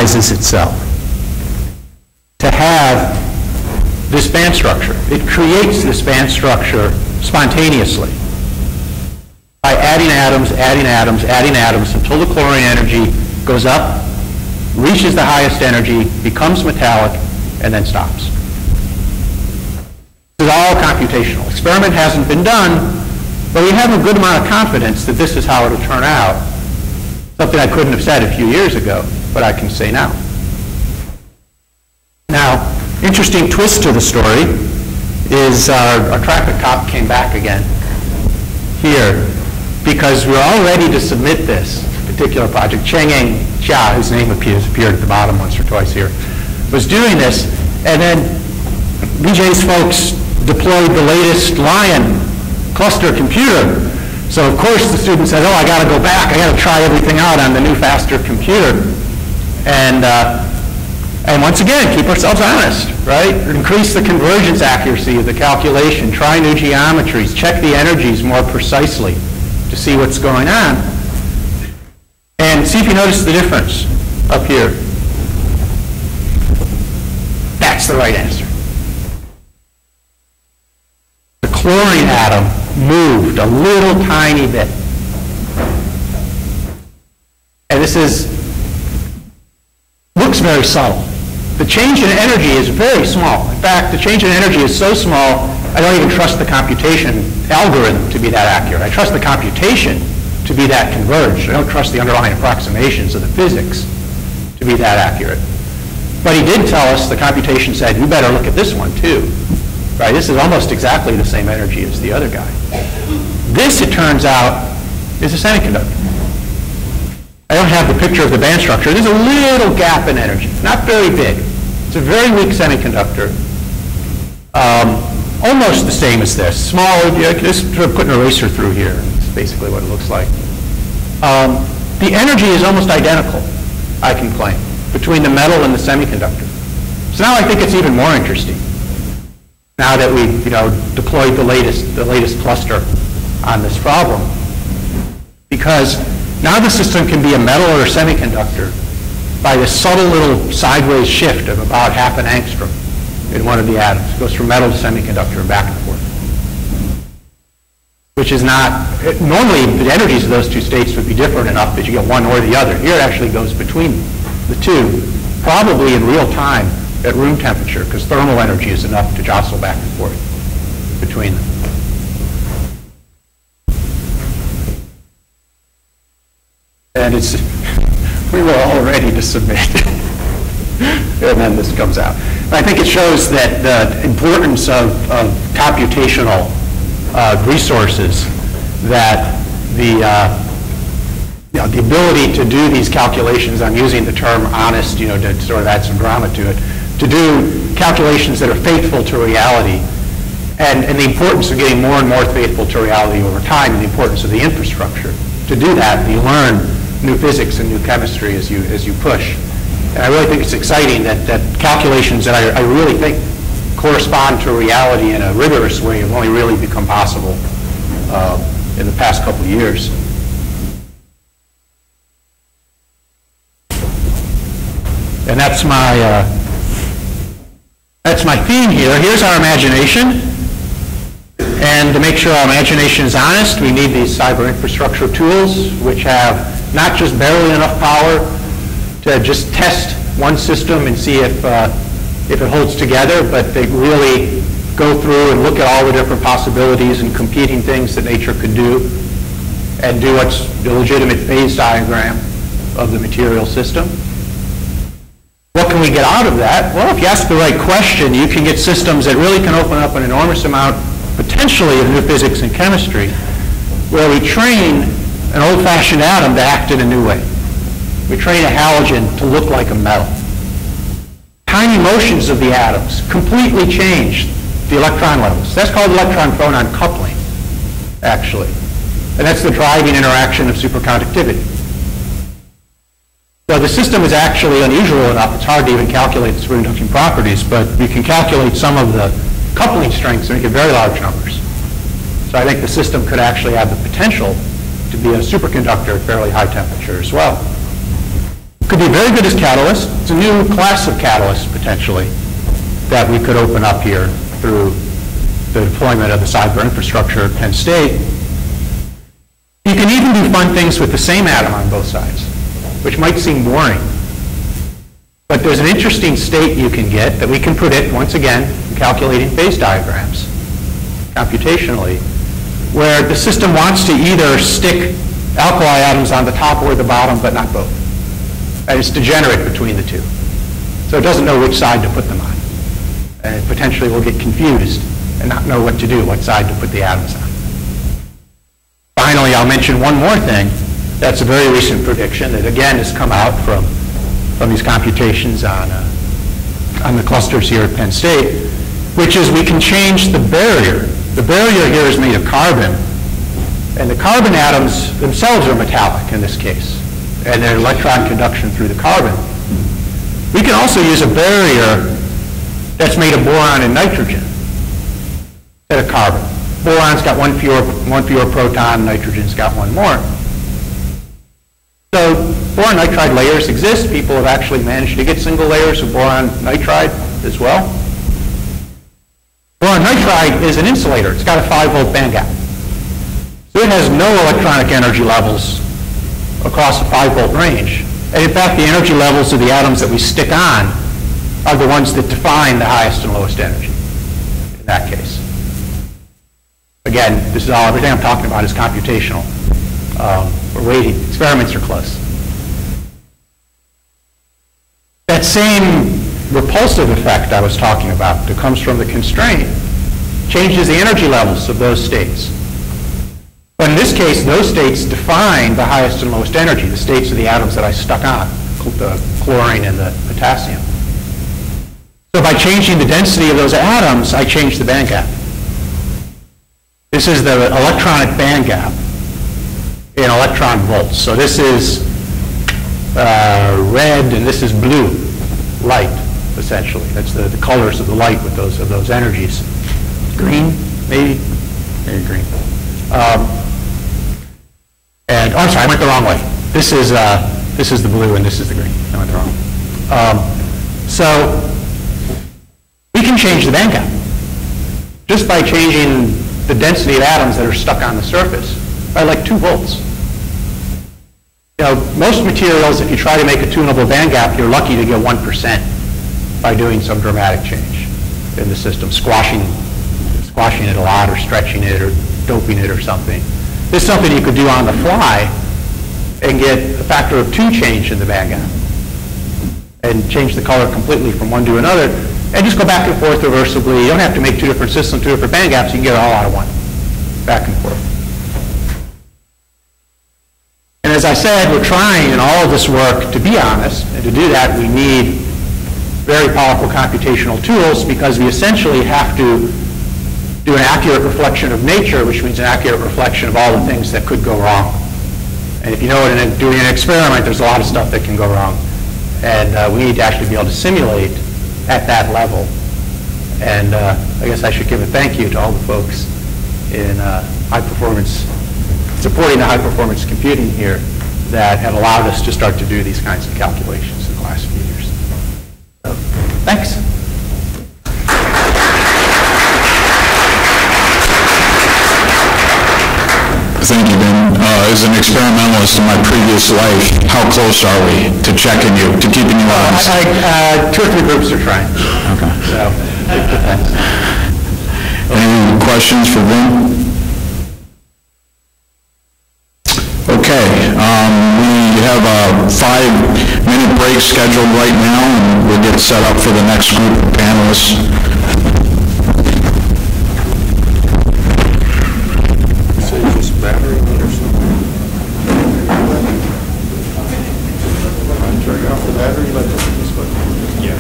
organizes itself to have this band structure. It creates this band structure spontaneously by adding atoms, adding atoms, adding atoms until the chlorine energy goes up, reaches the highest energy, becomes metallic, and then stops. This is all computational. Experiment hasn't been done, but we have a good amount of confidence that this is how it'll turn out. Something I couldn't have said a few years ago, but I can say now. Now, interesting twist to the story is our traffic cop came back again here because we're all ready to submit this particular project. Cheng-Eng Jia, whose name appeared at the bottom once or twice here, was doing this, and then BJ's folks deployed the latest Lion cluster computer. So of course the student said, oh, I got to go back. I got to try everything out on the new, faster computer. And once again, keep ourselves honest, right? Increase the convergence accuracy of the calculation. Try new geometries. Check the energies more precisely to see what's going on. And see if you notice the difference up here. That's the right answer. The chlorine atom moved a little tiny bit. And this looks very subtle. The change in energy is very small. In fact, the change in energy is so small, I don't even trust the computation algorithm to be that accurate. I trust the computation to be that converged. I don't trust the underlying approximations of the physics to be that accurate. But he did tell us, the computation said, you better look at this one too. Right? This is almost exactly the same energy as the other guy. This, it turns out, is a semiconductor. I don't have the picture of the band structure. There's a little gap in energy, not very big. It's a very weak semiconductor, almost the same as this. Small, just sort of put an eraser through here. It's basically what it looks like. The energy is almost identical, I can claim, between the metal and the semiconductor. So now I think it's even more interesting. Now that we've deployed the latest cluster on this problem, because now the system can be a metal or a semiconductor by this subtle little sideways shift of about half an angstrom in one of the atoms. It goes from metal to semiconductor and back and forth. Which is not, normally the energies of those two states would be different enough that you get one or the other. Here it actually goes between the two, probably in real time at room temperature, because thermal energy is enough to jostle back and forth between them. And we were all ready to submit. And then this comes out. And I think it shows that the importance of computational resources, that the ability to do these calculations, I'm using the term honest, to sort of add some drama to it, to do calculations that are faithful to reality, and the importance of getting more and more faithful to reality over time, and the importance of the infrastructure. To do that, you learn new physics and new chemistry as you push. And I really think it's exciting that calculations that I really think correspond to reality in a rigorous way have only really become possible in the past couple of years. And that's my theme here. Here's our imagination. And to make sure our imagination is honest, we need these cyber infrastructure tools, which have not just barely enough power to just test one system and see if it holds together, but they really go through and look at all the different possibilities and competing things that nature could do, and do what's the legitimate phase diagram of the material system. What can we get out of that? Well, if you ask the right question, you can get systems that really can open up an enormous amount, potentially, of new physics and chemistry, where we train an old-fashioned atom to act in a new way. We train a halogen to look like a metal. Tiny motions of the atoms completely change the electron levels. That's called electron-proton coupling, actually. And that's the driving interaction of superconductivity. So the system is actually unusual enough, it's hard to even calculate the superconducting properties, but you can calculate some of the coupling strengths and make it very large numbers. So I think the system could actually have the potential to be a superconductor at fairly high temperature as well. Could be very good as catalyst. It's a new class of catalyst, potentially, that we could open up here through the deployment of the cyber infrastructure at Penn State. You can even do fun things with the same atom on both sides, which might seem boring. But there's an interesting state you can get that we can predict, once again, in calculating phase diagrams, computationally, where the system wants to either stick alkali atoms on the top or the bottom, but not both. And it's degenerate between the two. So it doesn't know which side to put them on. And it potentially will get confused and not know what to do, what side to put the atoms on. Finally, I'll mention one more thing. That's a very recent prediction that, again, has come out from these computations on the clusters here at Penn State, which is we can change the barrier. The barrier here is made of carbon, and the carbon atoms themselves are metallic in this case, and their electron conduction through the carbon. We can also use a barrier that's made of boron and nitrogen instead of carbon. Boron's got one fewer proton, nitrogen's got one more. So boron nitride layers exist. People have actually managed to get single layers of boron nitride as well. Boron nitride is an insulator. It's got a 5-volt band gap. So it has no electronic energy levels across a 5-volt range. And in fact, the energy levels of the atoms that we stick on are the ones that define the highest and lowest energy in that case. Again, this is all, everything I'm talking about is computational. We're waiting. Experiments are close. That same repulsive effect I was talking about that comes from the constraint changes the energy levels of those states. But in this case, those states define the highest and lowest energy, the states of the atoms that I stuck on, the chlorine and the potassium. So by changing the density of those atoms, I change the band gap. This is the electronic band gap in electron volts. So this is red and this is blue light, essentially. That's the colors of the light with those energies. Green, maybe green. And I'm sorry, I went the wrong way. This is the blue and this is the green. I went the wrong. So we can change the band gap just by changing the density of atoms that are stuck on the surface by like 2 volts. You know, most materials, if you try to make a tunable band gap, you're lucky to get 1% by doing some dramatic change in the system, squashing it a lot or stretching it or doping it or something. This is something you could do on the fly and get a factor of 2 change in the band gap and change the color completely from one to another and just go back and forth reversibly. You don't have to make 2 different systems, 2 different band gaps. You can get it all out of one, back and forth. And as I said, we're trying in all of this work to be honest, and to do that we need very powerful computational tools because we essentially have to do an accurate reflection of nature, which means an accurate reflection of all the things that could go wrong. And if you know in doing an experiment, there's a lot of stuff that can go wrong. And we need to actually be able to simulate at that level. And I guess I should give a thank you to all the folks in supporting the high-performance computing here that have allowed us to start to do these kinds of calculations in the last few years. So, thanks. Thank you, Vin. As an experimentalist in my previous life, how close are we to checking you, to keeping you honest? 2 or 3 groups are trying. Okay. So, it depends. Any questions for Vin? Okay. We have a 5-minute break scheduled right now, and we'll get set up for the next group of panelists. Battery or something. Turn off the battery, let this button. Yeah.